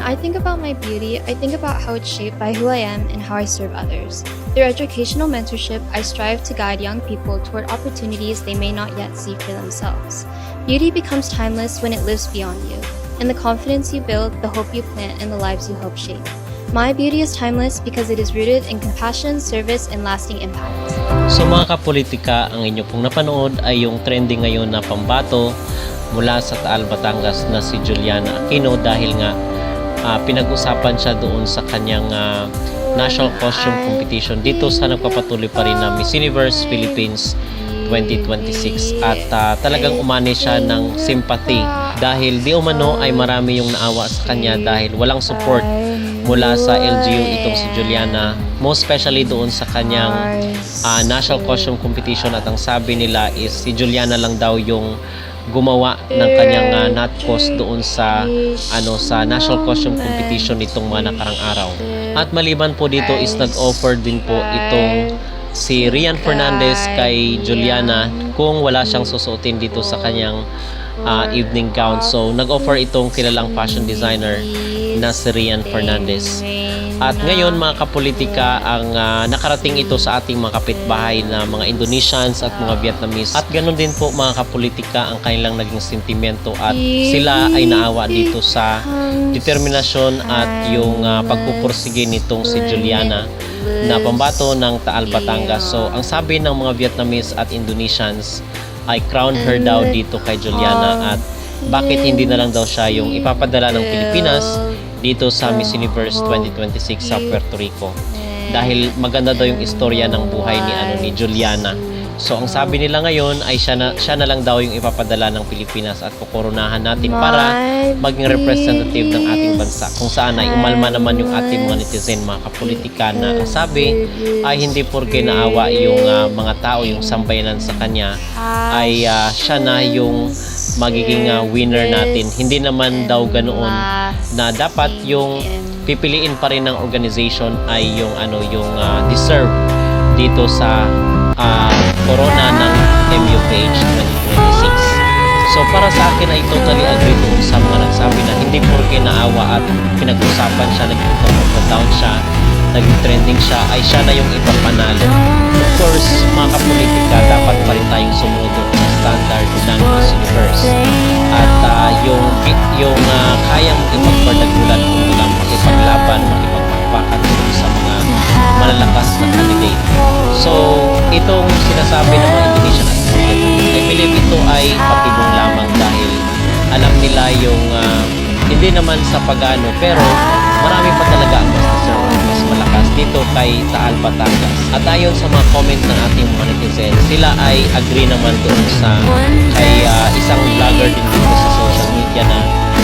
I think about my beauty, I think about how it's shaped by who I am and how I serve others. Through educational mentorship, I strive to guide young people toward opportunities they may not yet see for themselves. Beauty becomes timeless when it lives beyond you, and the confidence you build, the hope you plant, and the lives you help shape. My beauty is timeless because it is rooted in compassion, service, and lasting impact. So mga kapolitika, ang inyo pong napanood ay yung trending ngayon na pambato mula sa Taal, Batangas na si Juliana Aquino dahil nga pinag-usapan siya doon sa kanyang National Costume Competition dito sa nagpapatuloy pa rin na Miss Universe Philippines 2026 at talagang umani siya ng sympathy dahil di umano ay marami yung naawa sa kanya dahil walang support mula sa LGU itong si Juliana, most especially doon sa kanyang National Costume Competition at ang sabi nila is si Juliana lang daw yung gumawa ng kanyang not post doon sa sa National Costume Competition nitong mga nakarang araw. At maliban po dito is nag-offer din po itong si Rian Fernandez kay Juliana kung wala siyang susuotin dito sa kanyang evening gown. So nag-offer itong kilalang fashion designer na si Rian Fernandez. At ngayon mga kapolitika, ang nakarating ito sa ating mga kapitbahay na mga Indonesians at mga Vietnamese. At ganoon din po mga kapolitika ang kanilang naging sentimento at sila ay naawa dito sa determinasyon at yung pagpupursige nitong si Juliana na pambato ng Taal, Batangas. So ang sabi ng mga Vietnamese at Indonesians ay crown her daw dito kay Juliana at bakit hindi na lang daw siya yung ipapadala ng Pilipinas dito sa Miss Universe 2026 sa Puerto Rico dahil maganda daw yung istorya ng buhay ni Juliana. So ang sabi nila ngayon ay siya na lang daw yung ipapadala ng Pilipinas at kukoronahan natin para maging representative ng ating bansa kung saan ay umalma naman yung ating mga netizen, mga kapolitika na sabi ay hindi porke naawa yung mga tao, yung sambayanan sa kanya ay siya na yung magiging winner natin. Hindi naman daw ganoon na dapat yung pipiliin pa rin ng organization ay yung deserve dito sa corona ng MUPH 2026. So para sa akin ay totally agree doon sa mga nagsabi na hindi porke naawa at pinag-usapan siya, nag-down siya, naging trending siya, ay siya na yung ipapanalo. Of course, mga kapolitika, dapat pa rin tayong sumunod sa standard ng Miss Universe. At yung kayang ipagpadagulan kung walang makipaglaban, makipagpakpakan sa mga malalakas na candidate. So, itong sinasabi ng mga Indonesian at I believe ito ay patibong lamang dahil alam nila yung hindi naman sa pagano pero marami pa talaga ang mas deserve, mas malakas dito kay Taal, Batangas. At ayon sa mga comment ng ating mga netizen, sila ay agree naman doon sa kay isang vlogger din dito sa social media na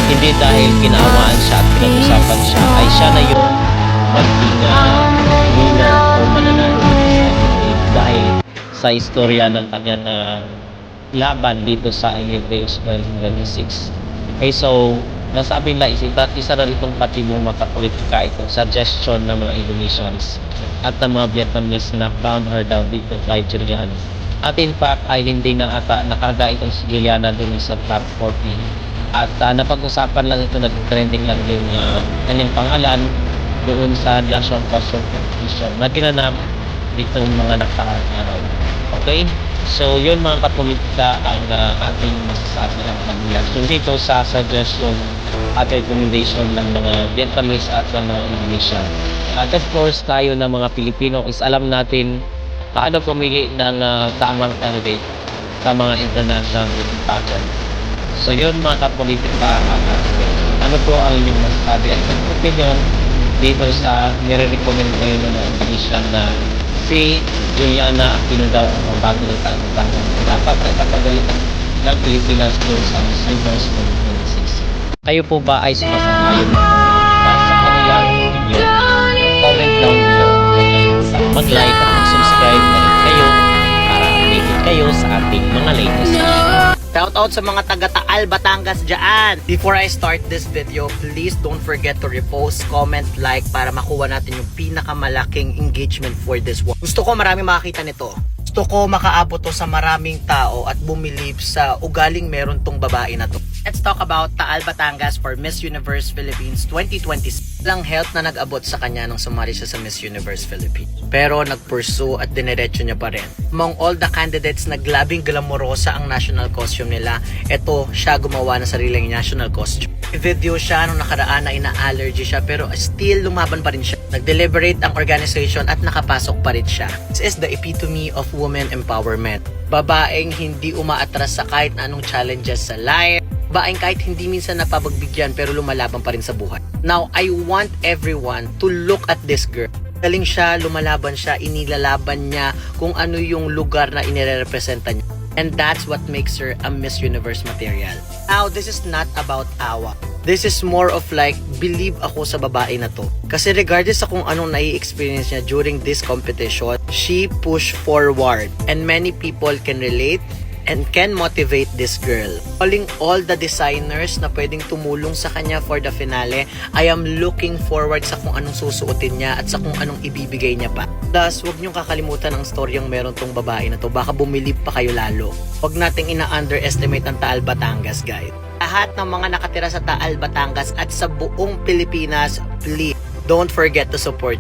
hindi dahil kinaawaan siya at pinag-usapan siya ay siya na yung maging winner o mananalo dahil sa istorya ng kanyang laban dito sa MUPH 2026. Okay, so nasabi nila isa na itong patibong makapolitika itong suggestion ng mga Indonesians at ng mga Vietnamese na crown her down dito kay Juliana. At in fact ay hindi na ata nakaga itong si Juliana dun sa top 40 at napag-usapan lang ito, nag-trending lang yung kanyang pangalan doon sa National Costume Competition na ginanap dito mga nakarang araw. Okay? So, yun mga kapolitika ang ating masasabi ng kanila. So, dito sa suggestion at recommendation ng mga Vietnamese at ng mga Indonesian. At of course, tayo na mga Pilipino is alam natin paano pumili ng tamang candidate sa mga international competition. So, yun mga kapolitika ano po ang inyong masasabi at opinion dito sa nire-recommend kayo ng mga Indonesian na si Juliana Aquino daw ang mabago ng tanong. Dapat ay kapagalitan ng Pilipinas doon sa Miss Universe 2026. Kayo po ba ay sumasang-ayon sa kanilang opinion? Comment down below. Mag-like at mag-subscribe na rin kayo para updated kayo sa ating mga latest videos. Shout out sa mga taga Taal, Batangas dyan! Before I start this video, please don't forget to repost, comment, like para makuha natin yung pinakamalaking engagement for this one. Gusto ko maraming makakita nito. Gusto ko makaabot to sa maraming tao at bumilib sa ugaling meron tong babae na to. Let's talk about Taal Batangas for Miss Universe Philippines 2026. Lang health na nag-abot sa kanya nung sumali siya sa Miss Universe Philippines. Pero nag-pursue at diniretso niya pa rin. Among all the candidates na glabing glamorosa ang national costume nila, eto siya gumawa ng sariling national costume. Video siya nung nakaraan na ina-allergy siya pero still lumaban pa rin siya. Nag-deliberate ang organization at nakapasok pa rin siya. This is the epitome of women empowerment. Babaeng hindi umaatras sa kahit anong challenges sa life. Babaeng kahit hindi minsan napapagbigyan pero lumalaban pa rin sa buhay. Now, I want everyone to look at this girl. Galing siya, lumalaban siya, inilalaban niya kung ano yung lugar na inirepresenta niya. And that's what makes her a Miss Universe material. Now, this is not about awa. This is more of like, believe ako sa babae na to. Kasi regardless sa kung anong nai-experience niya during this competition, she pushed forward. And many people can relate and can motivate this girl. Calling all the designers na pwedeng tumulong sa kanya for the finale, I am looking forward sa kung anong susuotin niya at sa kung anong ibibigay niya pa. Thus, huwag niyong kakalimutan ang storyang meron tong babae na to. Baka bumilib pa kayo lalo. Huwag nating ina-underestimate ang Taal Batangas, guys. Lahat ng mga nakatira sa Taal Batangas at sa buong Pilipinas, please, don't forget to support